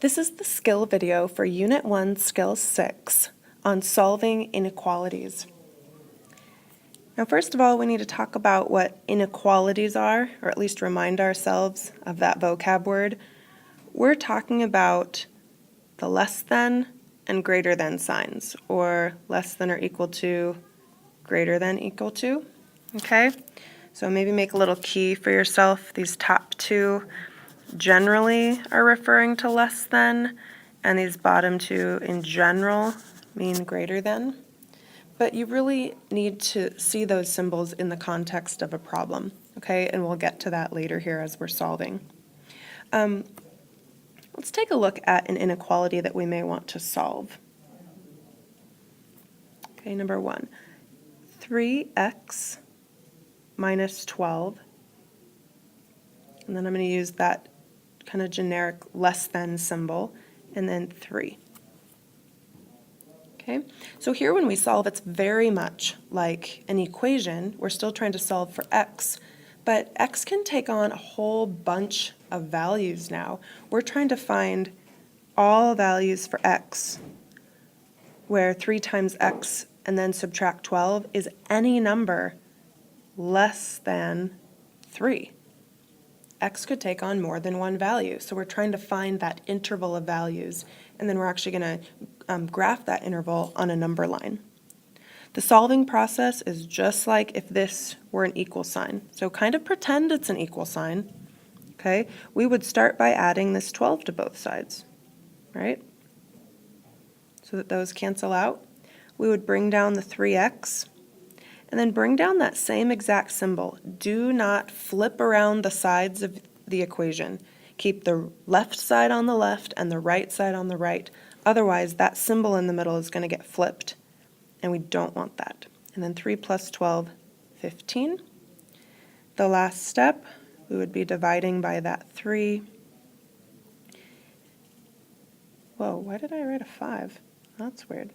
This is the skill video for Unit 1, Skill 6 on solving inequalities. Now, first of all, we need to talk about what inequalities are, or at least remind ourselves of that vocab word. We're talking about the less than and greater than signs, or less than or equal to, greater than equal to, okay? So maybe make a little key for yourself. These top two generally are referring to less than, and these bottom two in general mean greater than. But you really need to see those symbols in the context of a problem, okay? And we'll get to that later here as we're solving. Let's take a look at an inequality that we may want to solve. Okay, number 1, 3x minus 12, and then I'm going to use that kind of generic less than symbol, and then 3. Okay, so here when we solve, it's very much like an equation. We're still trying to solve for x, but x can take on a whole bunch of values now. We're trying to find all values for x, where 3 times x and then subtract 12 is any number less than 3. X could take on more than one value, so we're trying to find that interval of values, and then we're actually going to graph that interval on a number line. The solving process is just like if this were an equal sign, so kind of pretend it's an equal sign. Okay, we would start by adding this 12 to both sides, right? So that those cancel out. We would bring down the 3x, and then bring down that same exact symbol. Do not flip around the sides of the equation. Keep the left side on the left and the right side on the right. Otherwise, that symbol in the middle is going to get flipped, and we don't want that. And then 3 plus 12, 15. The last step, we would be dividing by that 3. Whoa, why did I write a 5? That's weird.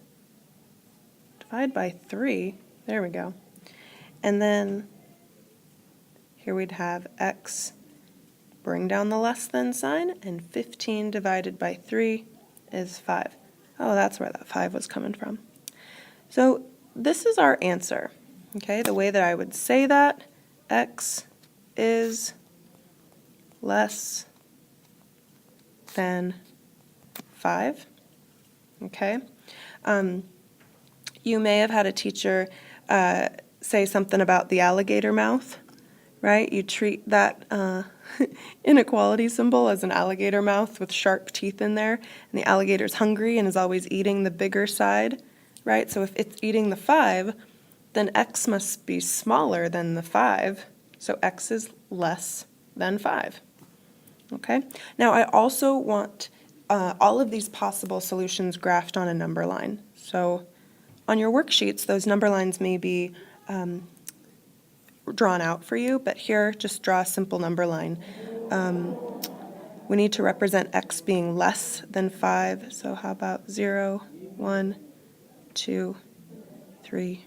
Divide by 3. There we go. And then here we'd have x, bring down the less than sign, and 15 divided by 3 is 5. Oh, that's where that 5 was coming from. So this is our answer, okay? The way that I would say that, x is less than 5, okay? You may have had a teacher say something about the alligator mouth, right? You treat that inequality symbol as an alligator mouth with sharp teeth in there, and the alligator's hungry and is always eating the bigger side, right? So if it's eating the 5, then x must be smaller than the 5, so x is less than 5, okay? Now I also want all of these possible solutions graphed on a number line. So on your worksheets, those number lines may be drawn out for you, but here, just draw a simple number line. We need to represent x being less than 5, so how about 0, 1, 2, 3,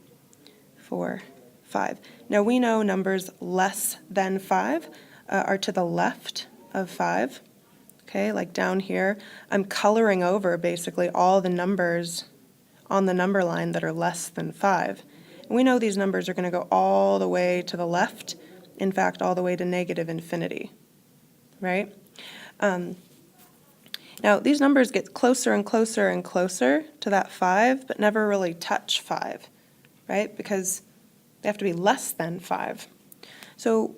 4, 5. Now we know numbers less than 5 are to the left of 5, okay, like down here. I'm coloring over basically all the numbers on the number line that are less than 5. And we know these numbers are going to go all the way to the left, in fact, all the way to negative infinity, right? Now, these numbers get closer and closer and closer to that 5, but never really touch 5, right? Because they have to be less than 5. So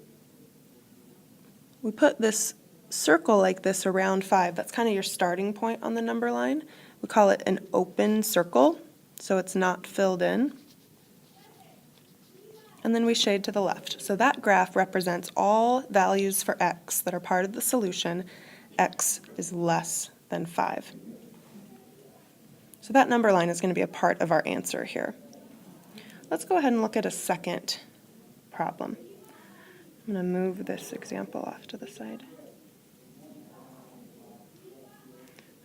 we put this circle like this around 5. That's kind of your starting point on the number line. We call it an open circle, so it's not filled in. And then we shade to the left. So that graph represents all values for x that are part of the solution. X is less than 5. So that number line is going to be a part of our answer here. Let's go ahead and look at a second problem. I'm going to move this example off to the side.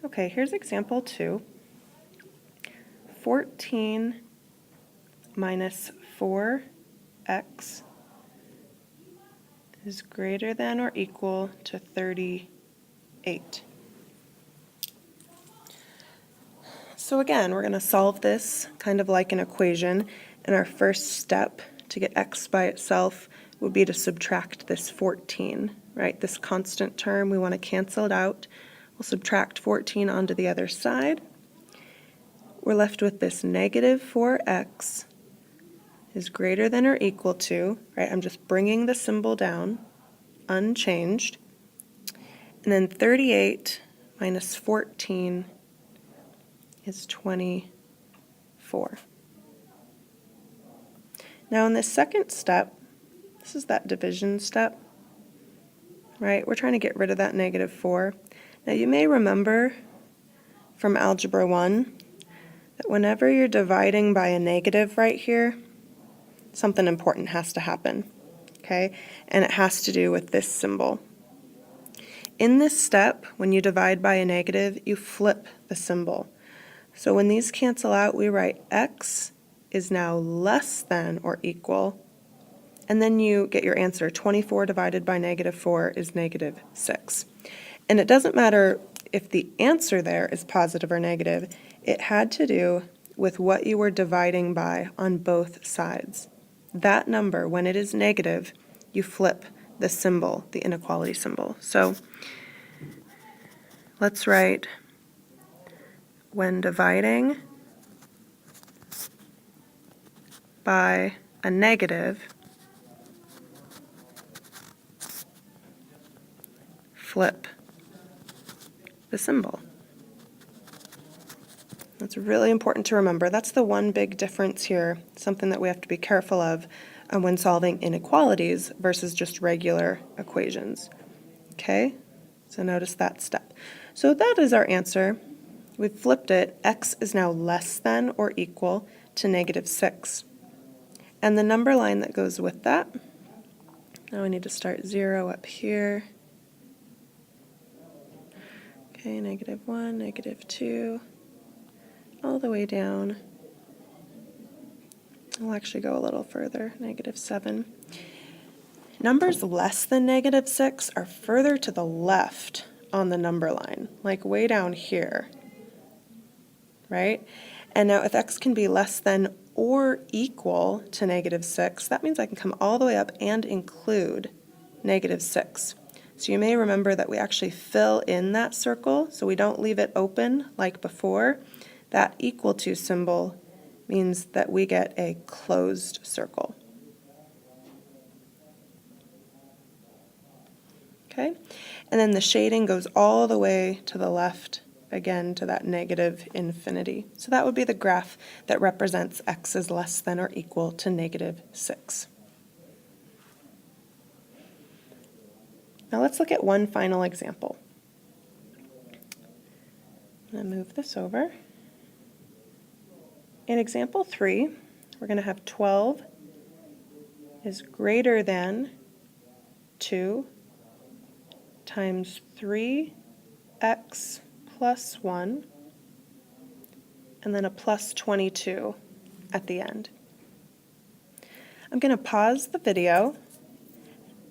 Okay, here's example 2. 14 minus 4x is greater than or equal to 38. So again, we're going to solve this kind of like an equation, and our first step to get x by itself would be to subtract this 14, right? This constant term, we want to cancel it out. We'll subtract 14 onto the other side. We're left with this negative 4x is greater than or equal to, right? I'm just bringing the symbol down, unchanged. And then 38 minus 14 is 24. Now in this second step, this is that division step, right? We're trying to get rid of that negative 4. Now you may remember from Algebra 1 that whenever you're dividing by a negative right here, something important has to happen, okay? And it has to do with this symbol. In this step, when you divide by a negative, you flip the symbol. So when these cancel out, we write x is now less than or equal, and then you get your answer. 24 divided by negative 4 is negative 6. And it doesn't matter if the answer there is positive or negative. It had to do with what you were dividing by on both sides. That number, when it is negative, you flip the symbol, the inequality symbol. So let's write, when dividing by a negative, flip the symbol. That's really important to remember. That's the one big difference here, something that we have to be careful of when solving inequalities versus just regular equations. Okay, so notice that step. So that is our answer. We've flipped it. X is now less than or equal to negative 6. And the number line that goes with that, now we need to start 0 up here. Okay, negative 1, negative 2, all the way down. I'll actually go a little further, negative 7. Numbers less than negative 6 are further to the left on the number line, like way down here, right? And now if x can be less than or equal to negative 6, that means I can come all the way up and include negative 6. So you may remember that we actually fill in that circle, so we don't leave it open like before. That equal to symbol means that we get a closed circle. Okay, and then the shading goes all the way to the left, again to that negative infinity. So that would be the graph that represents x is less than or equal to negative 6. Now let's look at one final example. I'm going to move this over. In example 3, we're going to have 12 is greater than 2 times 3x plus 1, and then a plus 22 at the end. I'm going to pause the video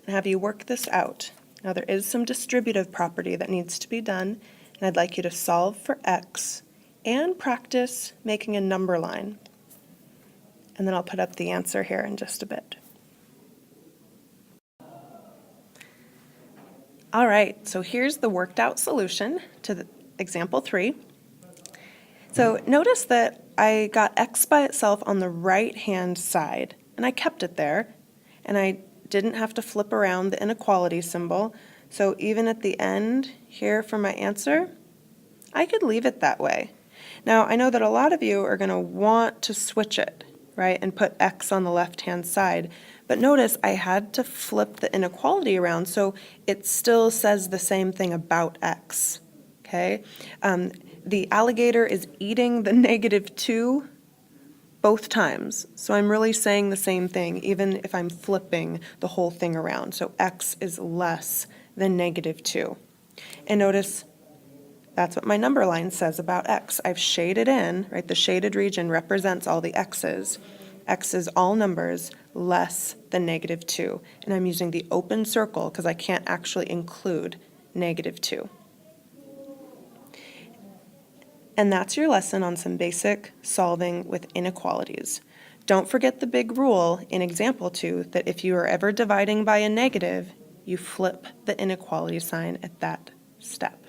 and have you work this out. Now there is some distributive property that needs to be done, and I'd like you to solve for x and practice making a number line. And then I'll put up the answer here in just a bit. All right, so here's the worked out solution to the example 3. So notice that I got x by itself on the right-hand side, and I kept it there, and I didn't have to flip around the inequality symbol. So even at the end here for my answer, I could leave it that way. Now, I know that a lot of you are going to want to switch it, right, and put x on the left-hand side. But notice I had to flip the inequality around, so it still says the same thing about x, okay? The alligator is eating the negative 2 both times, so I'm really saying the same thing, even if I'm flipping the whole thing around. So x is less than negative 2. And notice that's what my number line says about x. I've shaded in, right? The shaded region represents all the x's. X is all numbers less than negative 2. And I'm using the open circle because I can't actually include negative 2. And that's your lesson on some basic solving with inequalities. Don't forget the big rule in example 2 that if you are ever dividing by a negative, you flip the inequality sign at that step.